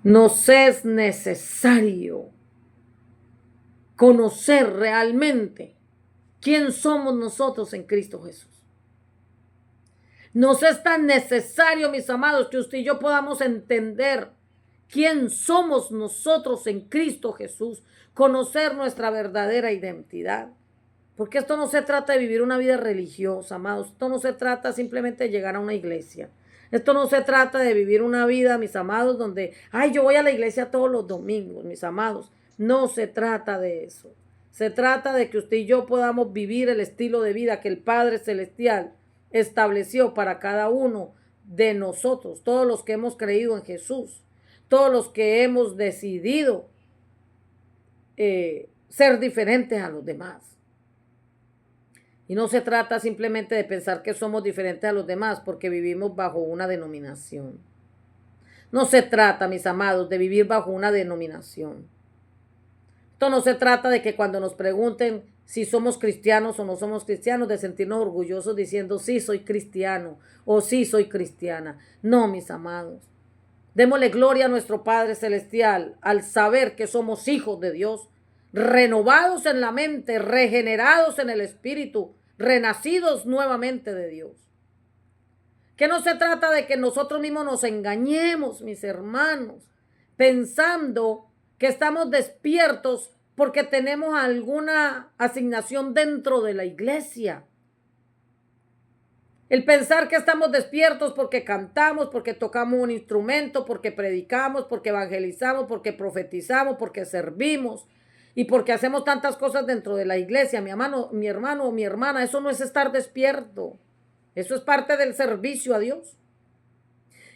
Nos es necesario conocer realmente quién somos nosotros en Cristo Jesús. Nos es tan necesario, mis amados, que usted y yo podamos entender quién somos nosotros en Cristo Jesús, conocer nuestra verdadera identidad. Porque esto no se trata de vivir una vida religiosa, amados. Esto no se trata simplemente de llegar a una iglesia. Esto no se trata de vivir una vida, mis amados, donde, ay, yo voy a la iglesia todos los domingos, mis amados. No se trata de eso. Se trata de que usted y yo podamos vivir el estilo de vida que el Padre Celestial estableció para cada uno de nosotros, todos los que hemos creído en Jesús, todos los que hemos decidido ser diferentes a los demás. Y no se trata simplemente de pensar que somos diferentes a los demás porque vivimos bajo una denominación. No se trata, mis amados, de vivir bajo una denominación. Esto no se trata de que cuando nos pregunten si somos cristianos o no somos cristianos, de sentirnos orgullosos diciendo sí soy cristiano o sí soy cristiana. No, mis amados. Démosle gloria a nuestro Padre Celestial al saber que somos hijos de Dios, renovados en la mente, regenerados en el espíritu, renacidos nuevamente de Dios. Que no se trata de que nosotros mismos nos engañemos, mis hermanos, pensando que estamos despiertos porque tenemos alguna asignación dentro de la iglesia. El pensar que estamos despiertos porque cantamos, porque tocamos un instrumento, porque predicamos, porque evangelizamos, porque profetizamos, porque servimos y porque hacemos tantas cosas dentro de la iglesia, mi hermano o mi hermana, eso no es estar despierto. Eso es parte del servicio a Dios.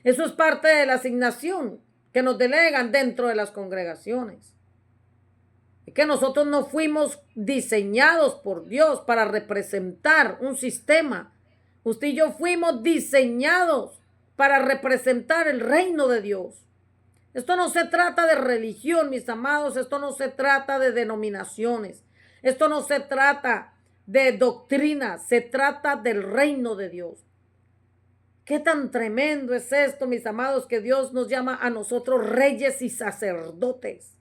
Eso es parte de la asignación que nos delegan dentro de las congregaciones. Es que nosotros no fuimos diseñados por Dios para representar un sistema. Usted y yo fuimos diseñados para representar el reino de Dios. Esto no se trata de religión, mis amados. Esto no se trata de denominaciones. Esto no se trata de doctrina. Se trata del reino de Dios. Qué tan tremendo es esto, mis amados, que Dios nos llama a nosotros reyes y sacerdotes.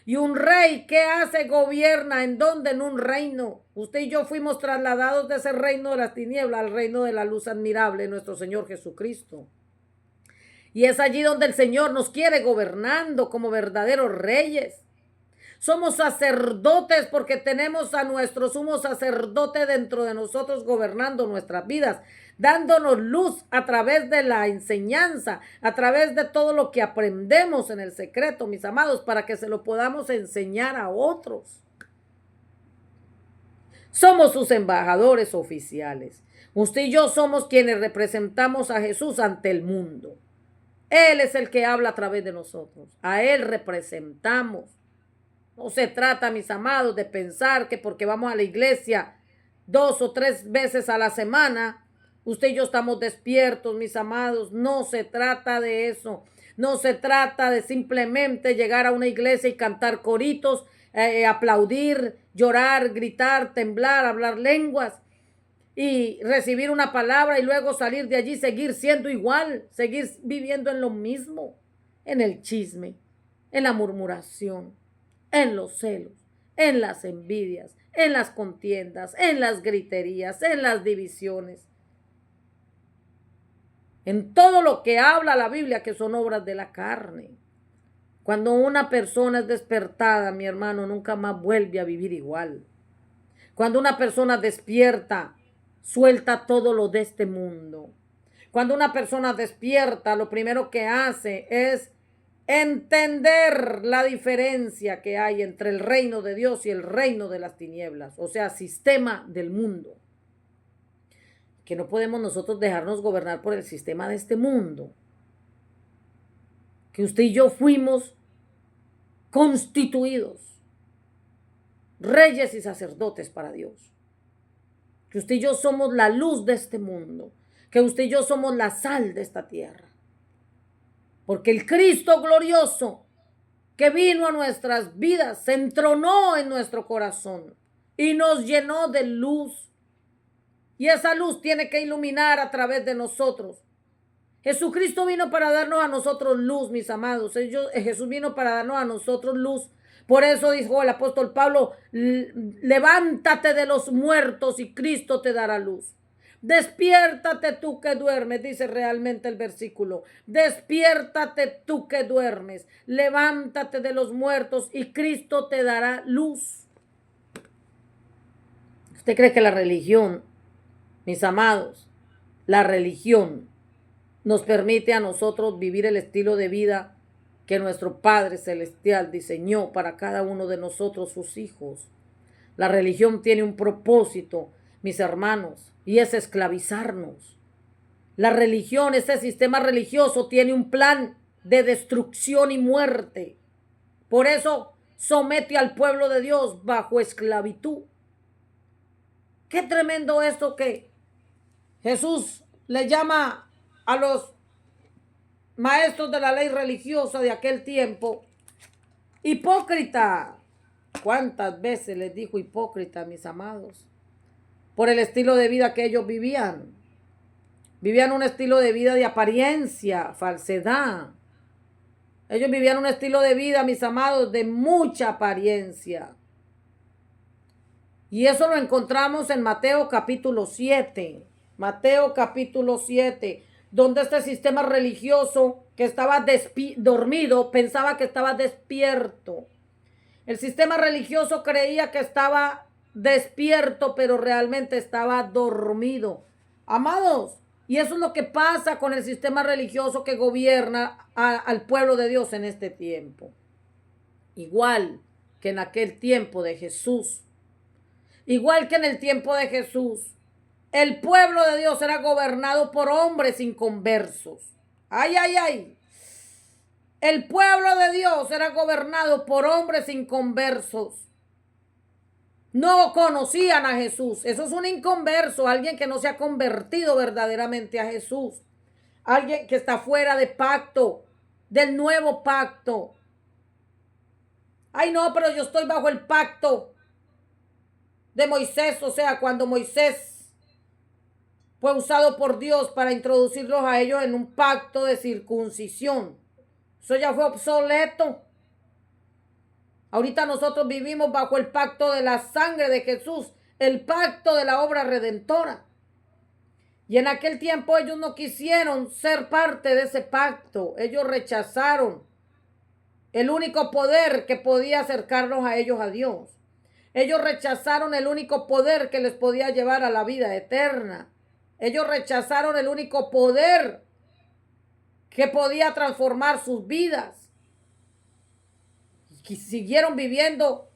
Y un rey, ¿qué hace? Gobierna. ¿En dónde? En un reino. Usted y yo fuimos trasladados de ese reino de las tinieblas al reino de la luz admirable, nuestro Señor Jesucristo. Y es allí donde el Señor nos quiere gobernando como verdaderos reyes. Somos sacerdotes porque tenemos a nuestro sumo sacerdote dentro de nosotros gobernando nuestras vidas, dándonos luz a través de la enseñanza, a través de todo lo que aprendemos en el secreto, mis amados, para que se lo podamos enseñar a otros. Somos sus embajadores oficiales. Usted y yo somos quienes representamos a Jesús ante el mundo. Él es el que habla a través de nosotros. A Él representamos. No se trata, mis amados, de pensar que porque vamos a la iglesia 2 o 3 veces a la semana, usted y yo estamos despiertos, mis amados. No se trata de eso. No se trata de simplemente llegar a una iglesia y cantar coritos, aplaudir, llorar, gritar, temblar, hablar lenguas y recibir una palabra y luego salir de allí, seguir siendo igual, seguir viviendo en lo mismo, en el chisme, en la murmuración, en los celos, en las envidias, en las contiendas, en las griterías, en las divisiones, en todo lo que habla la Biblia que son obras de la carne. Cuando una persona es despertada, mi hermano, nunca más vuelve a vivir igual. Cuando una persona despierta, suelta todo lo de este mundo. Cuando una persona despierta, lo primero que hace es entender la diferencia que hay entre el reino de Dios y el reino de las tinieblas, o sea, sistema del mundo. Que no podemos nosotros dejarnos gobernar por el sistema de este mundo. Que usted y yo fuimos constituidos reyes y sacerdotes para Dios. Que usted y yo somos la luz de este mundo. Que usted y yo somos la sal de esta tierra. Porque el Cristo glorioso que vino a nuestras vidas se entronó en nuestro corazón y nos llenó de luz. Y esa luz tiene que iluminar a través de nosotros Jesucristo vino para darnos a nosotros luz, mis amados. Jesús vino para darnos a nosotros luz. Por eso dijo el apóstol Pablo, levántate de los muertos y Cristo te dará luz. Despiértate tú que duermes, dice realmente el versículo. Despiértate tú que duermes. Levántate de los muertos y Cristo te dará luz. ¿Usted cree que la religión, mis amados, la religión nos permite a nosotros vivir el estilo de vida que nuestro Padre Celestial diseñó para cada uno de nosotros, sus hijos? La religión tiene un propósito, mis hermanos, y es esclavizarnos. La religión, ese sistema religioso, tiene un plan de destrucción y muerte. Por eso somete al pueblo de Dios bajo esclavitud. Qué tremendo esto que Jesús le llama a los maestros de la ley religiosa de aquel tiempo hipócrita. ¿Cuántas veces les dijo hipócrita, mis amados? Por el estilo de vida que ellos vivían. Vivían un estilo de vida de apariencia, falsedad. Ellos vivían un estilo de vida, mis amados, de mucha apariencia. Y eso lo encontramos en Mateo capítulo 7. Mateo capítulo 7, donde este sistema religioso que estaba dormido pensaba que estaba despierto. El sistema religioso creía que estaba despierto, pero realmente estaba dormido. Amados, y eso es lo que pasa con el sistema religioso que gobierna al pueblo de Dios en este tiempo. Igual que en aquel tiempo de Jesús. Igual que en el tiempo de Jesús. El pueblo de Dios era gobernado por hombres inconversos. Ay, ay, ay. El pueblo de Dios era gobernado por hombres inconversos. No conocían a Jesús. Eso es un inconverso, alguien que no se ha convertido verdaderamente a Jesús. Alguien que está fuera de pacto, del nuevo pacto. Ay, no, pero yo estoy bajo el pacto de Moisés, o sea, cuando Moisés fue usado por Dios para introducirlos a ellos en un pacto de circuncisión. Eso ya fue obsoleto. Ahorita nosotros vivimos bajo el pacto de la sangre de Jesús, el pacto de la obra redentora. Y en aquel tiempo ellos no quisieron ser parte de ese pacto. Ellos rechazaron el único poder que podía acercarlos a ellos a Dios. Ellos rechazaron el único poder que les podía llevar a la vida eterna. Ellos rechazaron el único poder que podía transformar sus vidas. Y siguieron viviendo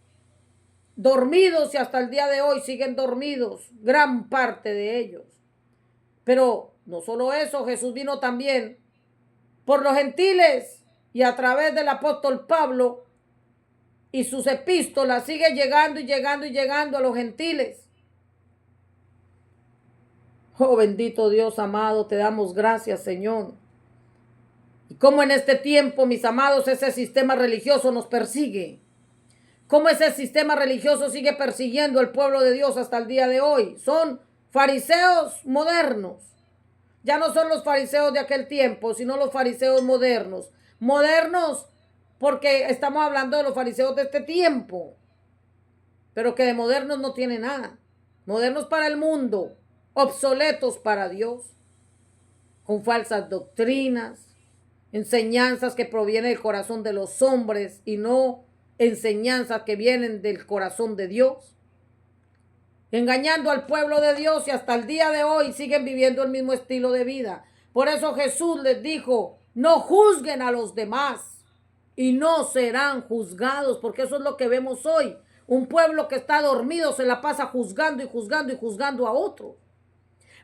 dormidos y hasta el día de hoy siguen dormidos, gran parte de ellos. Pero no solo eso, Jesús vino también por los gentiles y a través del apóstol Pablo y sus epístolas sigue llegando y llegando y llegando a los gentiles. Oh, bendito Dios amado, te damos gracias, Señor. Y cómo en este tiempo, mis amados, ese sistema religioso nos persigue. Cómo ese sistema religioso sigue persiguiendo al pueblo de Dios hasta el día de hoy. Son fariseos modernos. Ya no son los fariseos de aquel tiempo, sino los fariseos modernos. Modernos porque estamos hablando de los fariseos de este tiempo. Pero que de modernos no tiene nada. Modernos para el mundo, obsoletos para Dios. Con falsas doctrinas, enseñanzas que provienen del corazón de los hombres y no enseñanzas que vienen del corazón de Dios. Engañando al pueblo de Dios y hasta el día de hoy siguen viviendo el mismo estilo de vida. Por eso Jesús les dijo, no juzguen a los demás y no serán juzgados, porque eso es lo que vemos hoy. Un pueblo que está dormido se la pasa juzgando y juzgando y juzgando a otro.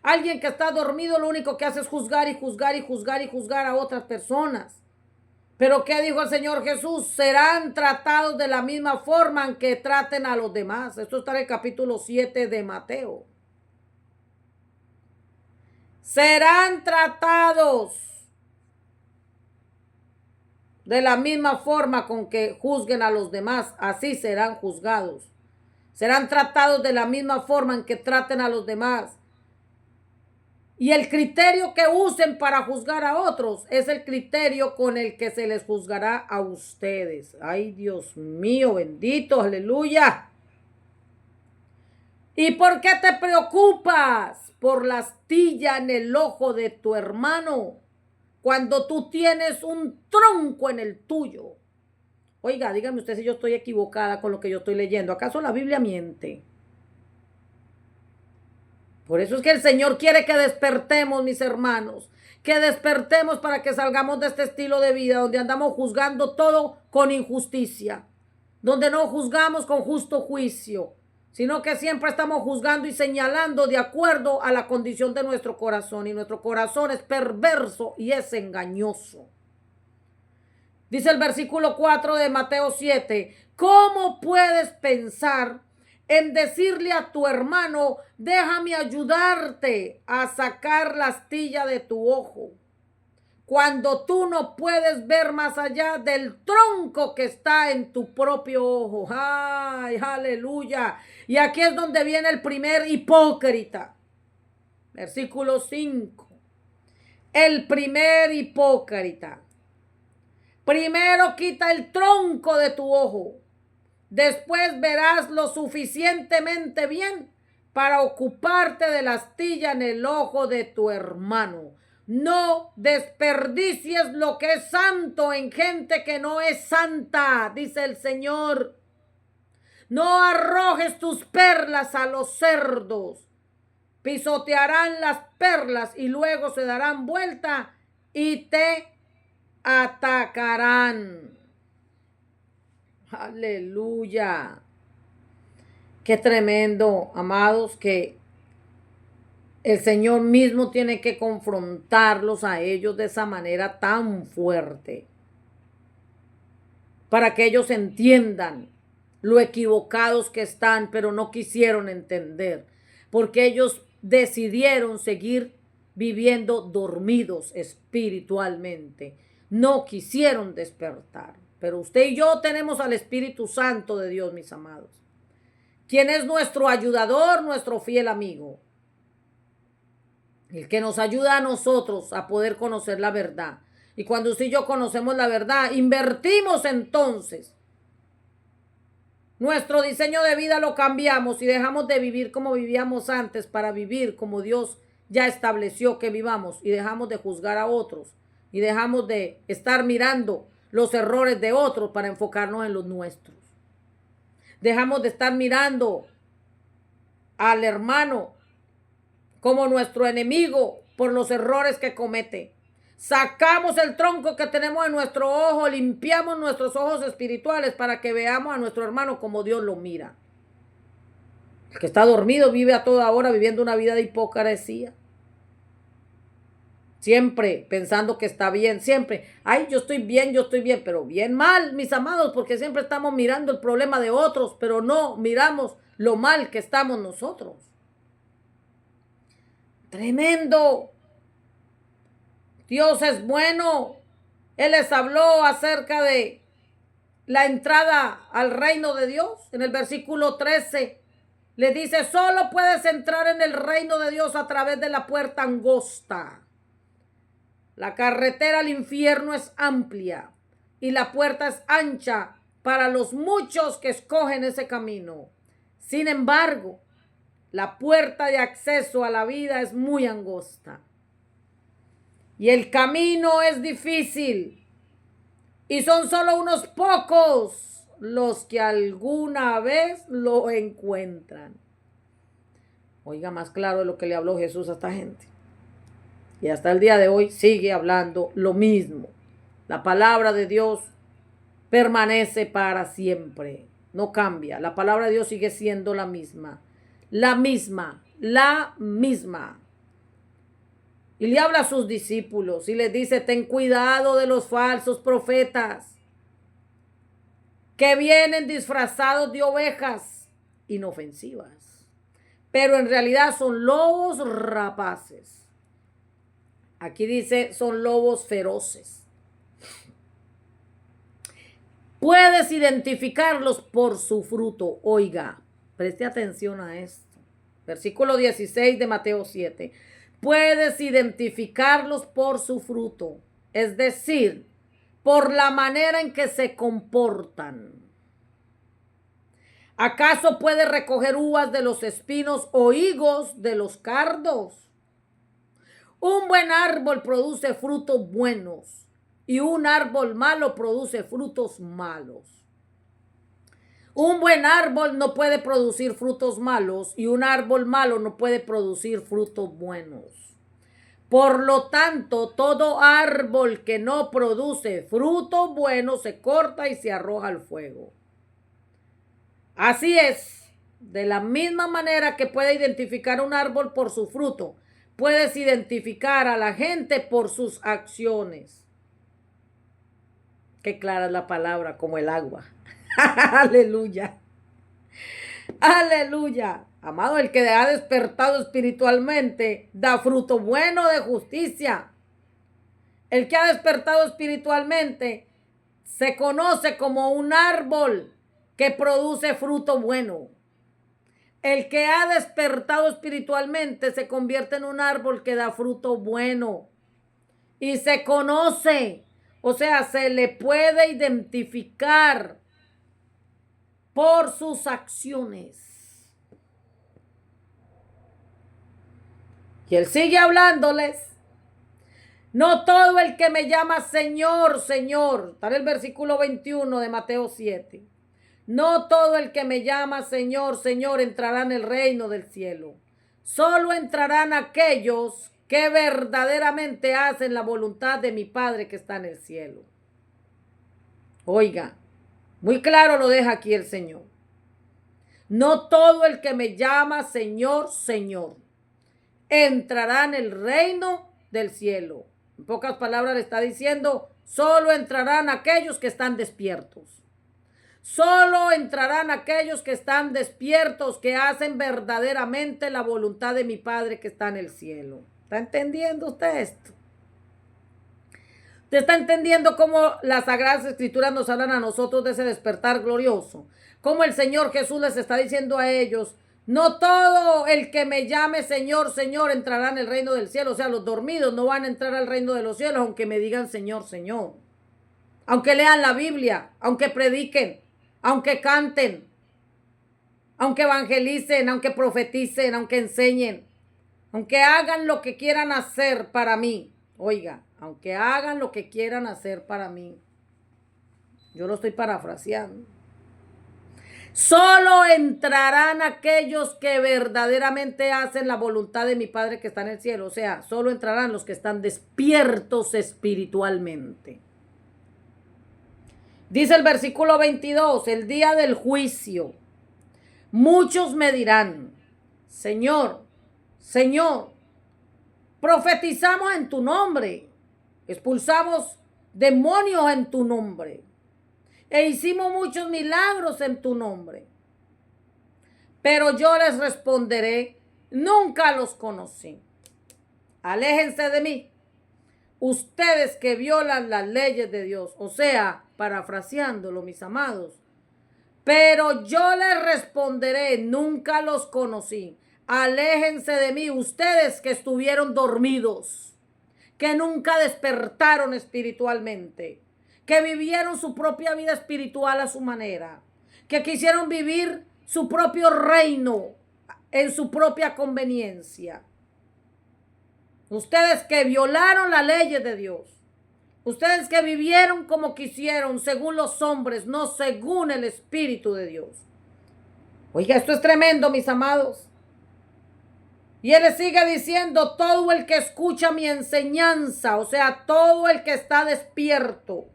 Alguien que está dormido lo único que hace es juzgar y juzgar y juzgar y juzgar a otras personas. Pero ¿qué dijo el Señor Jesús? Serán tratados de la misma forma en que traten a los demás. Esto está en el capítulo 7 de Mateo. Serán tratados de la misma forma con que juzguen a los demás. Así serán juzgados. Serán tratados de la misma forma en que traten a los demás. Y el criterio que usen para juzgar a otros es el criterio con el que se les juzgará a ustedes. Ay, Dios mío, bendito, aleluya. ¿Y por qué te preocupas por la astilla en el ojo de tu hermano cuando tú tienes un tronco en el tuyo? Oiga, dígame usted si yo estoy equivocada con lo que yo estoy leyendo. ¿Acaso la Biblia miente? Por eso es que el Señor quiere que despertemos, mis hermanos, que despertemos para que salgamos de este estilo de vida donde andamos juzgando todo con injusticia, donde no juzgamos con justo juicio, sino que siempre estamos juzgando y señalando de acuerdo a la condición de nuestro corazón, y nuestro corazón es perverso y es engañoso. Dice el versículo 4 de Mateo 7, ¿cómo puedes pensar en decirle a tu hermano, déjame ayudarte a sacar la astilla de tu ojo, cuando tú no puedes ver más allá del tronco que está en tu propio ojo? ¡Ay, aleluya! Y aquí es donde viene el primer hipócrita. Versículo 5. El primer hipócrita. Primero quita el tronco de tu ojo. Después verás lo suficientemente bien para ocuparte de la astilla en el ojo de tu hermano. No desperdicies lo que es santo en gente que no es santa, dice el Señor. No arrojes tus perlas a los cerdos. Pisotearán las perlas y luego se darán vuelta y te atacarán. Aleluya. Qué tremendo, amados, que el Señor mismo tiene que confrontarlos a ellos de esa manera tan fuerte, para que ellos entiendan lo equivocados que están, pero no quisieron entender, porque ellos decidieron seguir viviendo dormidos espiritualmente. No quisieron despertar. Pero usted y yo tenemos al Espíritu Santo de Dios, mis amados, quien es nuestro ayudador, nuestro fiel amigo, el que nos ayuda a nosotros a poder conocer la verdad. Y cuando usted y yo conocemos la verdad, invertimos entonces nuestro diseño de vida, lo cambiamos y dejamos de vivir como vivíamos antes para vivir como Dios ya estableció que vivamos, y dejamos de juzgar a otros y dejamos de estar mirando los errores de otros para enfocarnos en los nuestros. Dejamos de estar mirando al hermano como nuestro enemigo por los errores que comete. Sacamos el tronco que tenemos en nuestro ojo, limpiamos nuestros ojos espirituales para que veamos a nuestro hermano como Dios lo mira. El que está dormido vive a toda hora viviendo una vida de hipocresía. Siempre pensando que está bien, siempre, ay, yo estoy bien, pero bien mal, mis amados, porque siempre estamos mirando el problema de otros, pero no miramos lo mal que estamos nosotros. Tremendo. Dios es bueno. Él les habló acerca de la entrada al reino de Dios. En el versículo 13 le dice, solo puedes entrar en el reino de Dios a través de la puerta angosta. La carretera al infierno es amplia y la puerta es ancha para los muchos que escogen ese camino. Sin embargo, la puerta de acceso a la vida es muy angosta y el camino es difícil, y son solo unos pocos los que alguna vez lo encuentran. Oiga, más claro de lo que le habló Jesús a esta gente. Y hasta el día de hoy sigue hablando lo mismo. La palabra de Dios permanece para siempre. No cambia. La palabra de Dios sigue siendo la misma. La misma. La misma. Y le habla a sus discípulos y les dice, ten cuidado de los falsos profetas que vienen disfrazados de ovejas inofensivas, pero en realidad son lobos rapaces. Aquí dice, son lobos feroces. Puedes identificarlos por su fruto. Oiga, preste atención a esto. Versículo 16 de Mateo 7. puedes identificarlos por su fruto, es decir, por la manera en que se comportan. ¿Acaso puedes recoger uvas de los espinos o higos de los cardos? Un buen árbol produce frutos buenos y un árbol malo produce frutos malos. Un buen árbol no puede producir frutos malos y un árbol malo no puede producir frutos buenos. Por lo tanto, todo árbol que no produce frutos buenos se corta y se arroja al fuego. Así es, de la misma manera que puede identificar un árbol por su fruto, puedes identificar a la gente por sus acciones. Qué clara es la palabra, como el agua. Aleluya. Aleluya. Amado, el que ha despertado espiritualmente da fruto bueno de justicia. El que ha despertado espiritualmente se conoce como un árbol que produce fruto bueno. El que ha despertado espiritualmente se convierte en un árbol que da fruto bueno. Y se conoce, o sea, se le puede identificar por sus acciones. Y él sigue hablándoles. No todo el que me llama Señor, Señor. Está en el versículo 21 de Mateo 7. No todo el que me llama Señor, Señor entrará en el reino del cielo. Solo entrarán aquellos que verdaderamente hacen la voluntad de mi Padre que está en el cielo. Oiga, muy claro lo deja aquí el Señor. No todo el que me llama Señor, Señor entrará en el reino del cielo. En pocas palabras le está diciendo, solo entrarán aquellos que están despiertos. Solo entrarán aquellos que están despiertos, que hacen verdaderamente la voluntad de mi Padre que está en el cielo. ¿Está entendiendo usted esto? ¿Usted está entendiendo cómo las Sagradas Escrituras nos hablan a nosotros de ese despertar glorioso? Cómo el Señor Jesús les está diciendo a ellos, no todo el que me llame Señor, Señor entrará en el reino del cielo. O sea, los dormidos no van a entrar al reino de los cielos aunque me digan Señor, Señor. Aunque lean la Biblia, aunque prediquen, aunque canten, aunque evangelicen, aunque profeticen, aunque enseñen, aunque hagan lo que quieran hacer para mí. Oiga, aunque hagan lo que quieran hacer para mí. Yo lo estoy parafraseando. Solo entrarán aquellos que verdaderamente hacen la voluntad de mi Padre que está en el cielo. O sea, solo entrarán los que están despiertos espiritualmente. Dice el versículo 22, el día del juicio. Muchos me dirán, Señor, Señor, profetizamos en tu nombre, expulsamos demonios en tu nombre e hicimos muchos milagros en tu nombre. Pero yo les responderé, nunca los conocí. Aléjense de mí, ustedes que violan las leyes de Dios. O sea, parafraseándolo, mis amados. Pero yo les responderé, nunca los conocí. Aléjense de mí, ustedes que estuvieron dormidos, que nunca despertaron espiritualmente, que vivieron su propia vida espiritual a su manera, que quisieron vivir su propio reino en su propia conveniencia. Ustedes que violaron las leyes de Dios, ustedes que vivieron como quisieron, según los hombres, no según el Espíritu de Dios. Oiga, esto es tremendo, mis amados. Y él le sigue diciendo, todo el que escucha mi enseñanza, o sea, todo el que está despierto.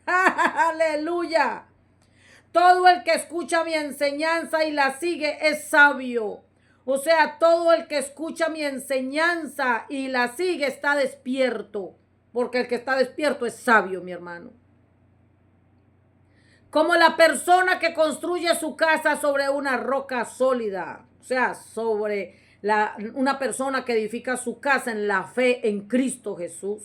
Aleluya. Todo el que escucha mi enseñanza y la sigue es sabio. O sea, todo el que escucha mi enseñanza y la sigue está despierto. Porque el que está despierto es sabio, mi hermano. Como la persona que construye su casa sobre una roca sólida. O sea, sobre una persona que edifica su casa en la fe en Cristo Jesús.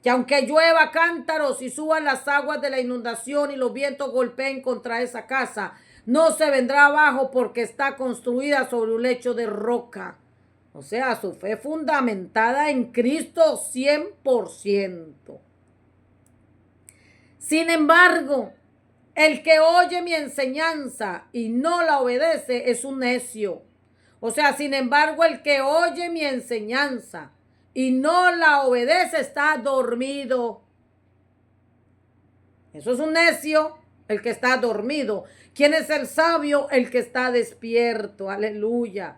Que aunque llueva cántaros y suban las aguas de la inundación y los vientos golpeen contra esa casa, no se vendrá abajo porque está construida sobre un lecho de roca. O sea, su fe fundamentada en Cristo 100%. Sin embargo, el que oye mi enseñanza y no la obedece es un necio. O sea, sin embargo, el que oye mi enseñanza y no la obedece está dormido. Eso es un necio, el que está dormido. ¿Quién es el sabio? El que está despierto. Aleluya.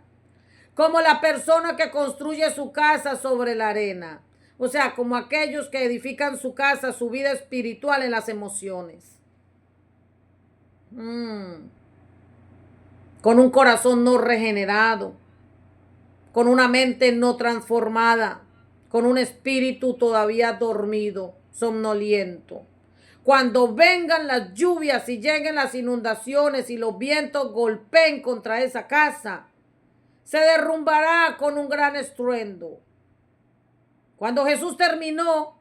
Como la persona que construye su casa sobre la arena. O sea, como aquellos que edifican su casa, su vida espiritual en las emociones. Con un corazón no regenerado, con una mente no transformada, con un espíritu todavía dormido, somnoliento. Cuando vengan las lluvias y lleguen las inundaciones y los vientos golpeen contra esa casa, se derrumbará con un gran estruendo. Cuando Jesús terminó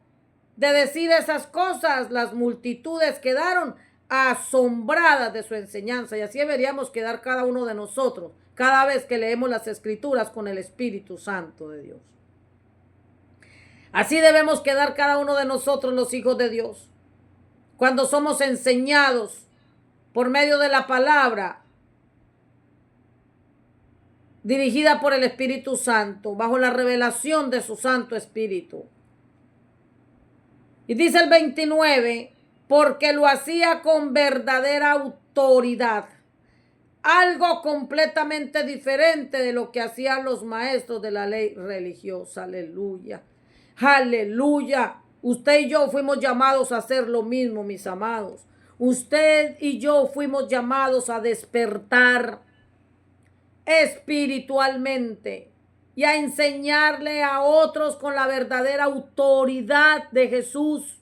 de decir esas cosas, las multitudes quedaron asombradas de su enseñanza, y así deberíamos quedar cada uno de nosotros cada vez que leemos las Escrituras con el Espíritu Santo de Dios. Así debemos quedar cada uno de nosotros, los hijos de Dios, cuando somos enseñados por medio de la palabra dirigida por el Espíritu Santo, bajo la revelación de su Santo Espíritu. Y dice el 29, porque lo hacía con verdadera autoridad. Algo completamente diferente de lo que hacían los maestros de la ley religiosa. Aleluya. Aleluya. Usted y yo fuimos llamados a hacer lo mismo, mis amados. Usted y yo fuimos llamados a despertar espiritualmente y a enseñarle a otros con la verdadera autoridad de Jesús,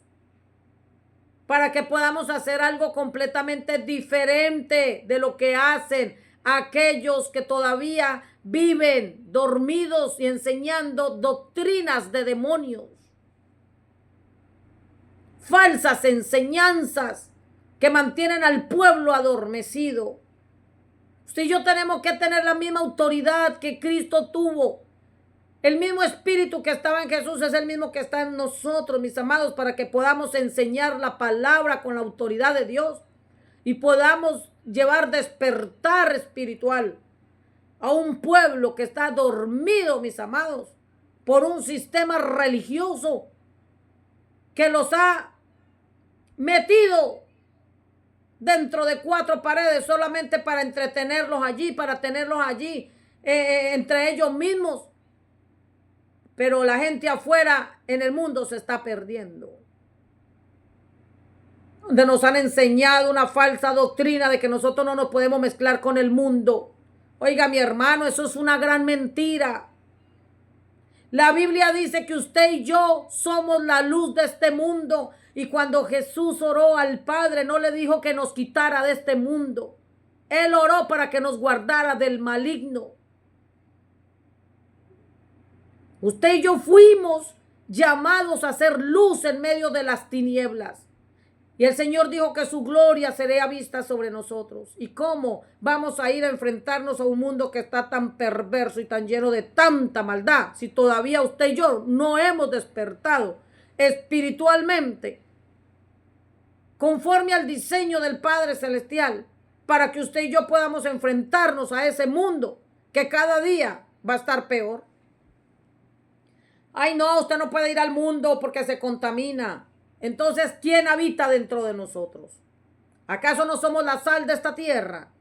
para que podamos hacer algo completamente diferente de lo que hacen aquellos que todavía viven dormidos y enseñando doctrinas de demonios, falsas enseñanzas que mantienen al pueblo adormecido. Usted y yo tenemos que tener la misma autoridad que Cristo tuvo. El mismo espíritu que estaba en Jesús es el mismo que está en nosotros, mis amados, para que podamos enseñar la palabra con la autoridad de Dios y podamos llevar despertar espiritual a un pueblo que está dormido, mis amados, por un sistema religioso que los ha metido dentro de cuatro paredes solamente para entretenerlos allí, para tenerlos allí entre ellos mismos. Pero la gente afuera en el mundo se está perdiendo. Donde nos han enseñado una falsa doctrina de que nosotros no nos podemos mezclar con el mundo. Oiga, mi hermano, eso es una gran mentira. La Biblia dice que usted y yo somos la luz de este mundo. Y cuando Jesús oró al Padre, no le dijo que nos quitara de este mundo. Él oró para que nos guardara del maligno. Usted y yo fuimos llamados a hacer luz en medio de las tinieblas. Y el Señor dijo que su gloria sería vista sobre nosotros. ¿Y cómo vamos a ir a enfrentarnos a un mundo que está tan perverso y tan lleno de tanta maldad, si todavía usted y yo no hemos despertado espiritualmente conforme al diseño del Padre Celestial, para que usted y yo podamos enfrentarnos a ese mundo que cada día va a estar peor? Ay, no, usted no puede ir al mundo porque se contamina. Entonces, ¿quién habita dentro de nosotros? ¿Acaso no somos la sal de esta tierra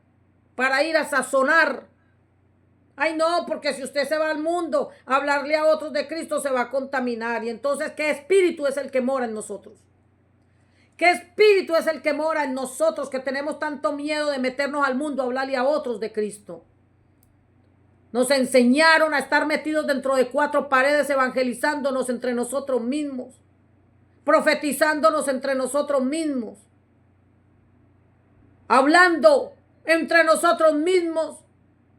para ir a sazonar? Ay, no, porque si usted se va al mundo a hablarle a otros de Cristo, se va a contaminar. Y entonces, ¿qué espíritu es el que mora en nosotros? ¿Qué espíritu es el que mora en nosotros que tenemos tanto miedo de meternos al mundo a hablarle a otros de Cristo? Nos enseñaron a estar metidos dentro de cuatro paredes, evangelizándonos entre nosotros mismos, profetizándonos entre nosotros mismos, hablando entre nosotros mismos,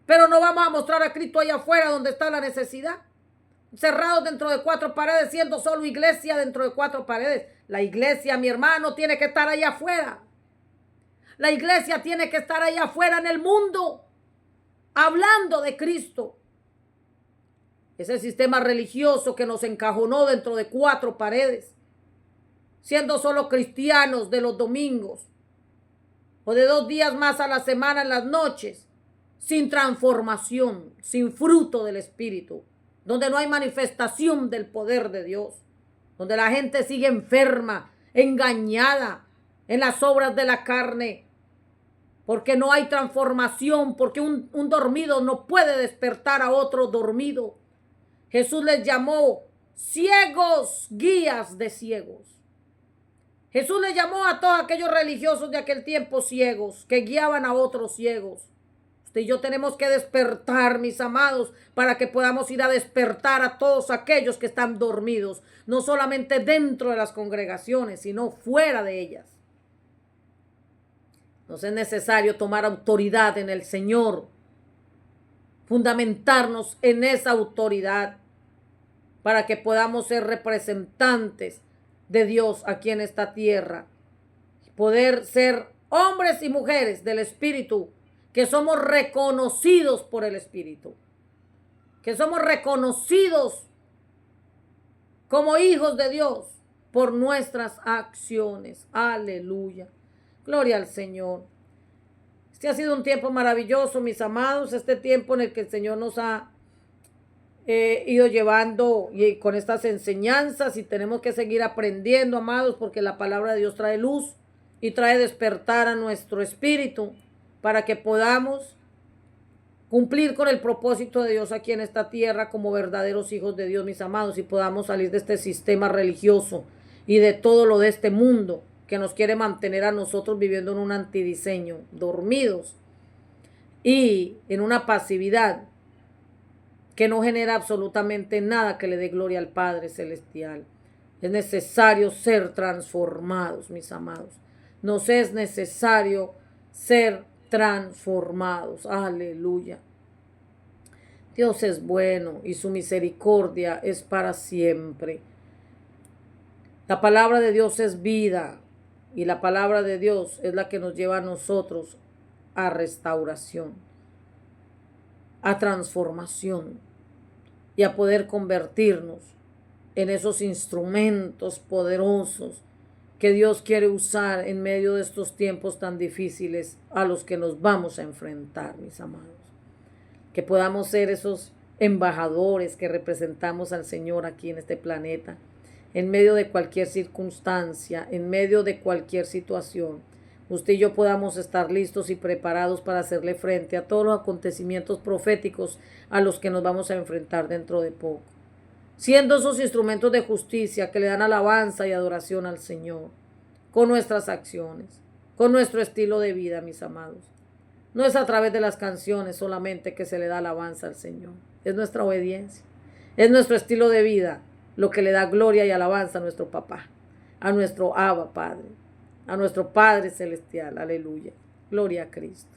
pero no vamos a mostrar a Cristo allá afuera donde está la necesidad. Cerrados dentro de cuatro paredes, siendo solo iglesia dentro de cuatro paredes. La iglesia, mi hermano, tiene que estar allá afuera. La iglesia tiene que estar allá afuera en el mundo, hablando de Cristo. ese sistema religioso que nos encajonó dentro de 4 paredes, siendo solo cristianos de los domingos o de 2 días más a la semana en las noches, sin transformación, sin fruto del Espíritu, donde no hay manifestación del poder de Dios, donde la gente sigue enferma, engañada en las obras de la carne, porque no hay transformación, porque un dormido no puede despertar a otro dormido. Jesús les llamó ciegos, guías de ciegos. Jesús les llamó a todos aquellos religiosos de aquel tiempo ciegos, que guiaban a otros ciegos. Usted y yo tenemos que despertar, mis amados, para que podamos ir a despertar a todos aquellos que están dormidos, no solamente dentro de las congregaciones, sino fuera de ellas. Nos es necesario tomar autoridad en el Señor, fundamentarnos en esa autoridad para que podamos ser representantes de Dios aquí en esta tierra, poder ser hombres y mujeres del Espíritu, que somos reconocidos por el Espíritu, que somos reconocidos como hijos de Dios por nuestras acciones. Aleluya. Gloria al Señor. Este ha sido un tiempo maravilloso, mis amados, este tiempo en el que el Señor nos ha ido llevando y con estas enseñanzas, y tenemos que seguir aprendiendo, amados, porque la palabra de Dios trae luz y trae despertar a nuestro espíritu para que podamos cumplir con el propósito de Dios aquí en esta tierra como verdaderos hijos de Dios, mis amados, y podamos salir de este sistema religioso y de todo lo de este mundo que nos quiere mantener a nosotros viviendo en un antidiseño, dormidos y en una pasividad que no genera absolutamente nada que le dé gloria al Padre Celestial. Es necesario ser transformados, mis amados. Nos es necesario ser transformados. Aleluya. Dios es bueno y su misericordia es para siempre. La palabra de Dios es vida y la palabra de Dios es la que nos lleva a nosotros a restauración, a transformación y a poder convertirnos en esos instrumentos poderosos que Dios quiere usar en medio de estos tiempos tan difíciles a los que nos vamos a enfrentar, mis amados. Que podamos ser esos embajadores que representamos al Señor aquí en este planeta, en medio de cualquier circunstancia, en medio de cualquier situación. Usted y yo podamos estar listos y preparados para hacerle frente a todos los acontecimientos proféticos a los que nos vamos a enfrentar dentro de poco, siendo esos instrumentos de justicia que le dan alabanza y adoración al Señor, con nuestras acciones, con nuestro estilo de vida, mis amados. No es a través de las canciones solamente que se le da alabanza al Señor, es nuestra obediencia, es nuestro estilo de vida lo que le da gloria y alabanza a nuestro papá, a nuestro Abba Padre, a nuestro Padre Celestial. Aleluya. Gloria a Cristo.